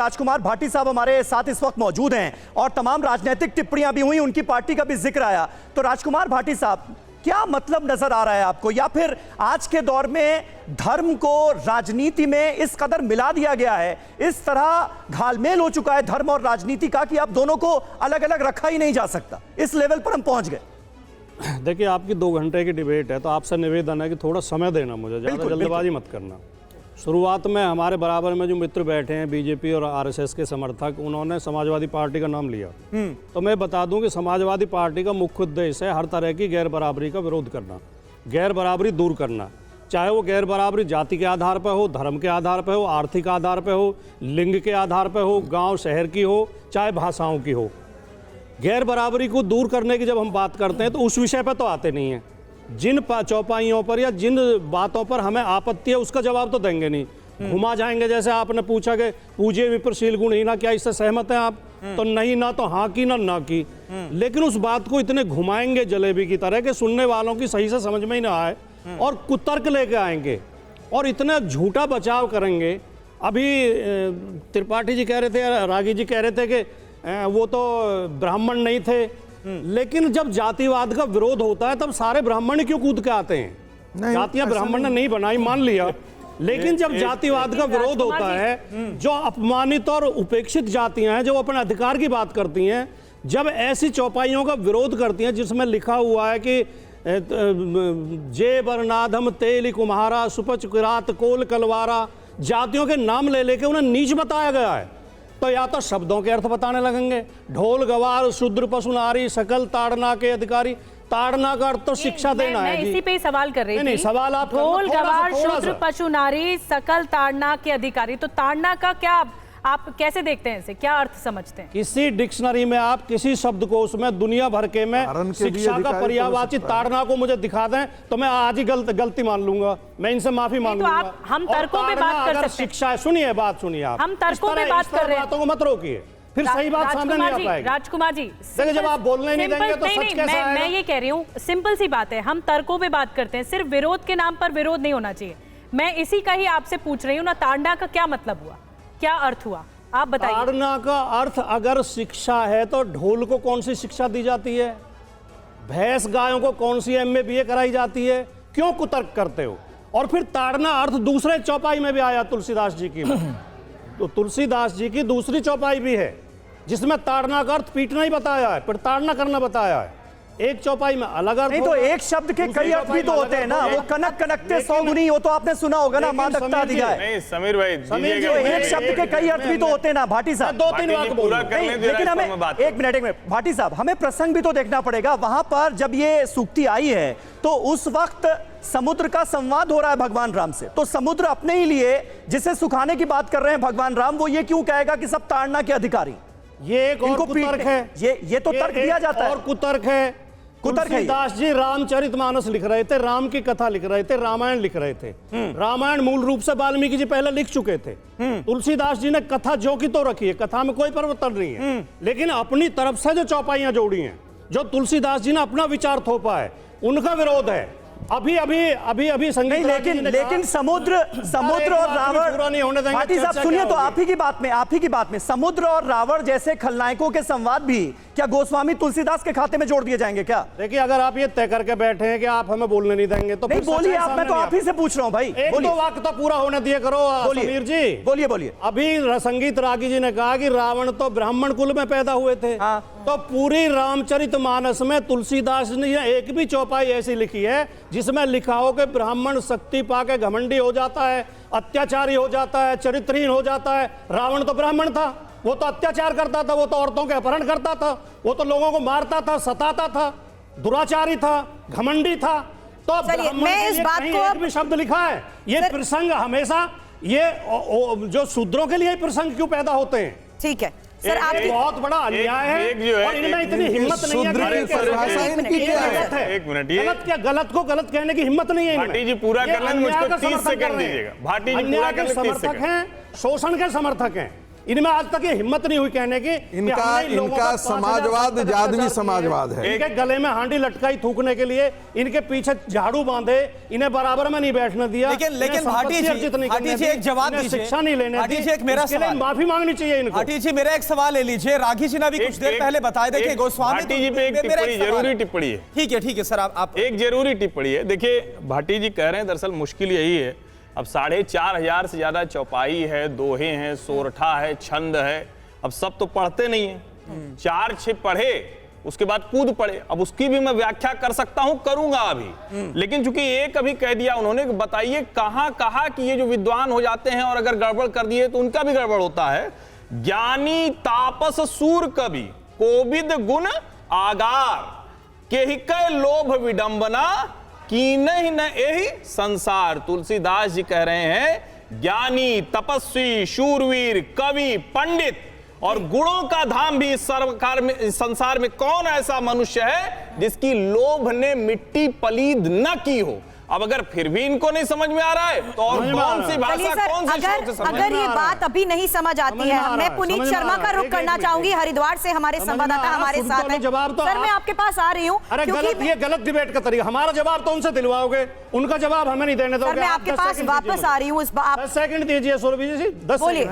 राजकुमार भाटी साहब हमारे साथ इस वक्त मौजूद हैं और तमाम राजनीतिक टिप्पणियां भी हुई, उनकी पार्टी का भी जिक्र आया। तो राजकुमार भाटी साहब, क्या मतलब नजर आ रहा है आपको, या फिर आज के दौर में धर्म को राजनीति में इस कदर मिला दिया गया है, इस तरह घालमेल हो चुका है धर्म और राजनीति का कि अब दोनों को अलग अलग रखा ही नहीं जा सकता, इस लेवल पर हम पहुंच गए? देखिए, आपकी 2 घंटे की डिबेट है, तो आपसे निवेदन है कि थोड़ा समय देना, मुझे ज़्यादा जल्दबाजी मत करना। शुरुआत में हमारे बराबर में जो मित्र बैठे हैं बीजेपी और आरएसएस के समर्थक, उन्होंने समाजवादी पार्टी का नाम लिया। तो मैं बता दूं कि समाजवादी पार्टी का मुख्य उद्देश्य है हर तरह की गैर बराबरी का विरोध करना, गैर बराबरी दूर करना, चाहे वो गैर बराबरी जाति के आधार पर हो, धर्म के आधार पर हो, आर्थिक आधार पर हो, लिंग के आधार पर हो, गाँव शहर की हो, चाहे भाषाओं की हो। गैर बराबरी को दूर करने की जब हम बात करते हैं तो उस विषय पर तो आते नहीं हैं। जिन चौपाइयों पर या जिन बातों पर हमें आपत्ति है उसका जवाब तो देंगे नहीं, घुमा जाएंगे। जैसे आपने पूछा कि पूज्य विप्रशील गुणहीना, क्या इससे सहमत हैं आप? तो नहीं, ना तो हाँ की ना की। लेकिन उस बात को इतने घुमाएंगे जलेबी की तरह कि सुनने वालों की सही से समझ में ही ना आए और कुतर्क लेके आएंगे और इतना झूठा बचाव करेंगे। अभी त्रिपाठी जी कह रहे थे, रागी जी कह रहे थे कि वो तो ब्राह्मण नहीं थे, लेकिन जब जातिवाद का विरोध होता है तब सारे ब्राह्मण क्यों कूद के आते हैं? जातियां ब्राह्मण ने नहीं बनाई, मान लिया, लेकिन जब जातिवाद का विरोध होता है, जो अपमानित और उपेक्षित जातियां हैं, जो अपने अधिकार की बात करती हैं, जब ऐसी चौपाइयों का विरोध करती हैं जिसमें लिखा हुआ है कि जे बरनाधम तेल कुम्हारा सुपच किरात कोल कलवारा, जातियों के नाम ले लेके उन्हें नीच बताया गया है, तो या तो शब्दों के अर्थ बताने लगेंगे, ढोल गवार शूद्र पशु नारी सकल ताड़ना के अधिकारी। ताड़ना का अर्थ तो शिक्षा देना है। मैं इसी पे सवाल कर रही थी। नहीं, सवाल आप ढोल गवार शूद्र पशु नारी सकल ताड़ना के अधिकारी, तो ताड़ना का क्या आप कैसे देखते हैं, इसे क्या अर्थ समझते हैं? किसी डिक्शनरी में आप किसी शब्दकोश में दुनिया भर के में शिक्षा का पर्यायवाची ताड़ना को मुझे दिखा दें तो मैं आज ही गलती मान लूंगा, मैं इनसे माफी मांग लूंगा। तो हम तर्कों पे बात कर सकते हैं। शिक्षा है, सुनिए बात सुनिए, आप हम तर्कों पे बात कर रहे हैं, बातों को मत रोकिए, फिर सही बात सामने नहीं आ पाएगी। राजकुमार जी, जब आप बोलने नहीं देंगे तो सच कैसा आएगा? मैं ये कह रही हूँ, सिंपल सी बात है, हम तर्कों पे बात करते हैं, सिर्फ विरोध के नाम पर विरोध नहीं होना चाहिए। मैं इसी का ही आपसे पूछ रही हूँ ना, ताड़ना का क्या मतलब हुआ, क्या अर्थ हुआ, आप बताइए। ताड़ना का अर्थ अगर शिक्षा है तो ढोल को कौन सी शिक्षा दी जाती है? भैंस गायों को कौन सी MA BA कराई जाती है? क्यों कुतर्क करते हो? और फिर ताड़ना अर्थ दूसरे चौपाई में भी आया तुलसीदास जी की। तो तुलसीदास जी की दूसरी चौपाई भी है जिसमें ताड़ना का अर्थ पीटना ही बताया है, फिर ताड़ना करना बताया है। एक चौपाई में अलग अर्थ नहीं, तो एक शब्द के कई अर्थ भी तो होते हैं ना, वो कनक कनकते 100 गुनी, वो तो आपने सुना होगा ना, मां दत्ता दी जाए। नहीं समीर भाई, एक शब्द के कई अर्थ भी तो होते हैं ना भाटी साहब। 2-3 बात बोल रहा हूं। लेकिन हमें एक मिनट भाटी साहब, हमें प्रसंग भी तो देखना पड़ेगा। वहां पर जब ये सूक्ति आई है तो उस वक्त समुद्र का संवाद हो रहा है भगवान राम से, तो समुद्र अपने ही लिए जिसे सुखाने की बात कर रहे हैं भगवान राम, वो ये क्यों कहेगा कि सब ताड़ना के अधिकारी? ये एक और कुतर्क है, ये तो तर्क दिया जाता है। और कुतर्क है, तुलसीदास जी रामचरितमानस लिख रहे थे, राम की कथा लिख रहे थे, रामायण लिख रहे थे। रामायण मूल रूप से वाल्मीकि जी पहले लिख चुके थे। तुलसीदास जी ने कथा जो की तो रखी है, कथा में कोई परिवर्तन नहीं है, लेकिन अपनी तरफ से जो चौपाइयां जोड़ी हैं, जो तुलसीदास जी ने अपना विचार थोपा है, उनका विरोध है। अभी संगीत, लेकिन समुद्र और रावण, भाटी साहब सुनिए तो आप ही की बात में समुद्र और रावण जैसे खलनायकों के संवाद भी क्या गोस्वामी तुलसीदास के खाते में जोड़ दिए जाएंगे क्या? देखिए, अगर आप ये तय करके बैठे हैं कि आप हमें बोलने नहीं देंगे तो नहीं बोलिए आप, मैं तो आप ही से पूछ रहा हूं भाई। एक दो वाक्य तो पूरा होने दिए करो समीर जी। बोलिए। अभी संगीत रागी जी ने कहा कि रावण तो ब्राह्मण कुल में पैदा हुए थे। तो पूरी रामचरितमानस में तुलसीदास ने एक भी चौपाई ऐसी लिखी है जिसमें लिखा हो कि ब्राह्मण शक्ति पाके घमंडी हो जाता है, अत्याचारी हो जाता है, चरित्रहीन हो जाता है। रावण तो ब्राह्मण था, वो तो अत्याचार करता था, वो तो औरतों के अपहरण करता था, वो तो लोगों को मारता था, सताता था, दुराचारी था, घमंडी था। तो मैं इस बात को एक भी शब्द लिखा है? ये प्रसंग हमेशा ये जो शूद्रों के लिए प्रसंग क्यों पैदा होते हैं? ठीक है सर, आपकी बहुत बड़ा अन्याय है और इनमें इतनी हिम्मत नहीं है। एक मिनट, ये गलत को गलत कहने की हिम्मत नहीं है। भाटी जी पूरा कर लें, मुझको 30 सेकंड दीजिएगा। भाटी जी पूरा कर लें, 30 सेकंड। समर्थक हैं, शोषण के समर्थक हैं। इनमें आज तक ये हिम्मत नहीं हुई कहने की कि इनका हमने इन लोगों इनका को 5,000 समाजवाद 7,000 जादवी समाजवाद है। इनके गले में हांडी लटकाई थूकने के लिए, इनके पीछे झाड़ू बांधे, इन्हें बराबर में नहीं बैठने दिया। लेकिन भाटी जी एक जवाब दीजिए, शिक्षा नहीं लेने भाटी जी एक मेरा सवाल, माफी मांगनी चाहिए इनको। भाटी जी मेरा एक सवाल ले लीजिए, राघी जी ने भी कुछ देर पहले बताया, देखिए गोस्वामी भाटी जी पे एक टिप्पणी, जरूरी टिप्पणी है। ठीक है सर, आप एक जरूरी टिप्पणी है। देखिए भाटी जी कह रहे हैं दरअसल मुश्किल यही है, अब 4,500 से ज्यादा चौपाई है, दोहे हैं, सोरठा है, छंद है, अब सब तो पढ़ते नहीं है। 4-6 पढ़े, उसके बाद कूद पड़े, अब उसकी भी मैं व्याख्या कर सकता हूं, करूंगा अभी। लेकिन चूंकि एक अभी कह दिया उन्होंने, बताइए कहां कहा कि ये जो विद्वान हो जाते हैं और अगर गड़बड़ कर दिए तो उनका भी गड़बड़ होता है। ज्ञानी तापस सूर कवि कोविद गुण आगार, केहि कै लोभ विडंबना कीनहि न एहि संसार। तुलसीदास जी कह रहे हैं ज्ञानी, तपस्वी, शूरवीर, कवि, पंडित और गुणों का धाम भी इस संसार में कौन ऐसा मनुष्य है जिसकी लोभ ने मिट्टी पलीद न की हो। अब अगर फिर भी इनको नहीं समझ में आ रहा है तो और कौन सी भाषा, कौन सी शब्द से समझ में अगर ये बात अभी नहीं समझ आती है, मैं पुनीत शर्मा का रुख करना चाहूंगी, हरिद्वार से हमारे संवाददाता हमारे साथ हैं। सर मैं आपके पास आ रही हूँ। अरे ये गलत डिबेट का तरीका, हमारा जवाब तो उनसे दिलवाओगे, उनका जवाब हमें नहीं देने दोगे। मैं आपके पास वापस आ रही हूँ। 10 सेकंड दीजिए सुरभि जी, 10 बोलिए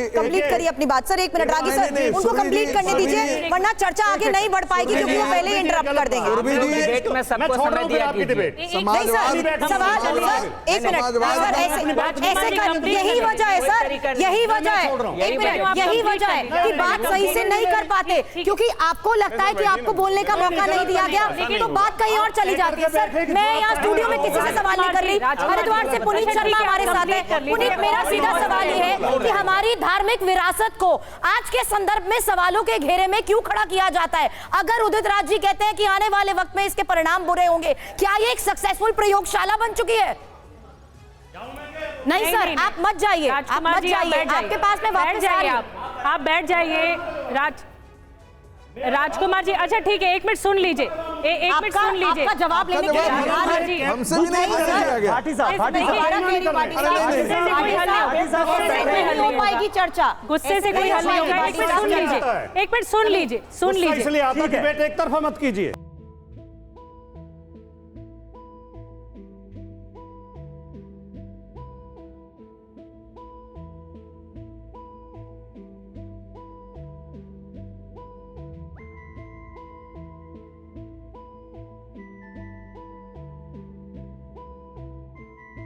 कंप्लीट करिए अपनी बात। सर 1 मिनट रागी सर, उनको कंप्लीट करने दीजिए, वरना चर्चा आगे नहीं बढ़ पाएगी क्योंकि वो पहले ही इंटरप्ट कर देंगे। मैं छोड़ रहा हूं आपकी डिबेट। सवाल सर 1 मिनट ऐसे यही वजह है सर, यही वजह है, 1 मिनट, यही वजह है कि बात सही से नहीं कर पाते क्योंकि आपको लगता है कि आपको बोलने का मौका नहीं दिया गया तो बात कहीं और चली जाती है। सर मैं यहाँ स्टूडियो में किसी से सवाल नहीं कर रही, हरिद्वार से पुनीत शर्मा हमारे साथ है। पुनीत, मेरा सीधा सवाल ये है कि हमारी धार्मिक विरासत को आज के संदर्भ में सवालों के घेरे में क्यों खड़ा किया जाता है? अगर उदित राज जी कहते हैं कि आने वाले वक्त में इसके परिणाम बुरे होंगे, क्या ये एक सक्सेसफुल प्रयोगशाला बन चुकी है? नहीं सर, आप मत जाइए, आप मत जाइए, आपके पास में वापस आइए। आप बैठ जाइए राजकुमार जी। अच्छा ठीक है, 1 मिनट सुन लीजिए, 1 मिनट सुन लीजिए। आपका जवाब लेने के लिए हमसे भी नहीं पूछा गया। भाटी साहब हो पाएगी चर्चा, गुस्से से कोई हल नहीं होगा। 1 मिनट सुन लीजिए, 1 मिनट सुन लीजिए। इसलिए आता डिबेट एक तरफा मत कीजिए।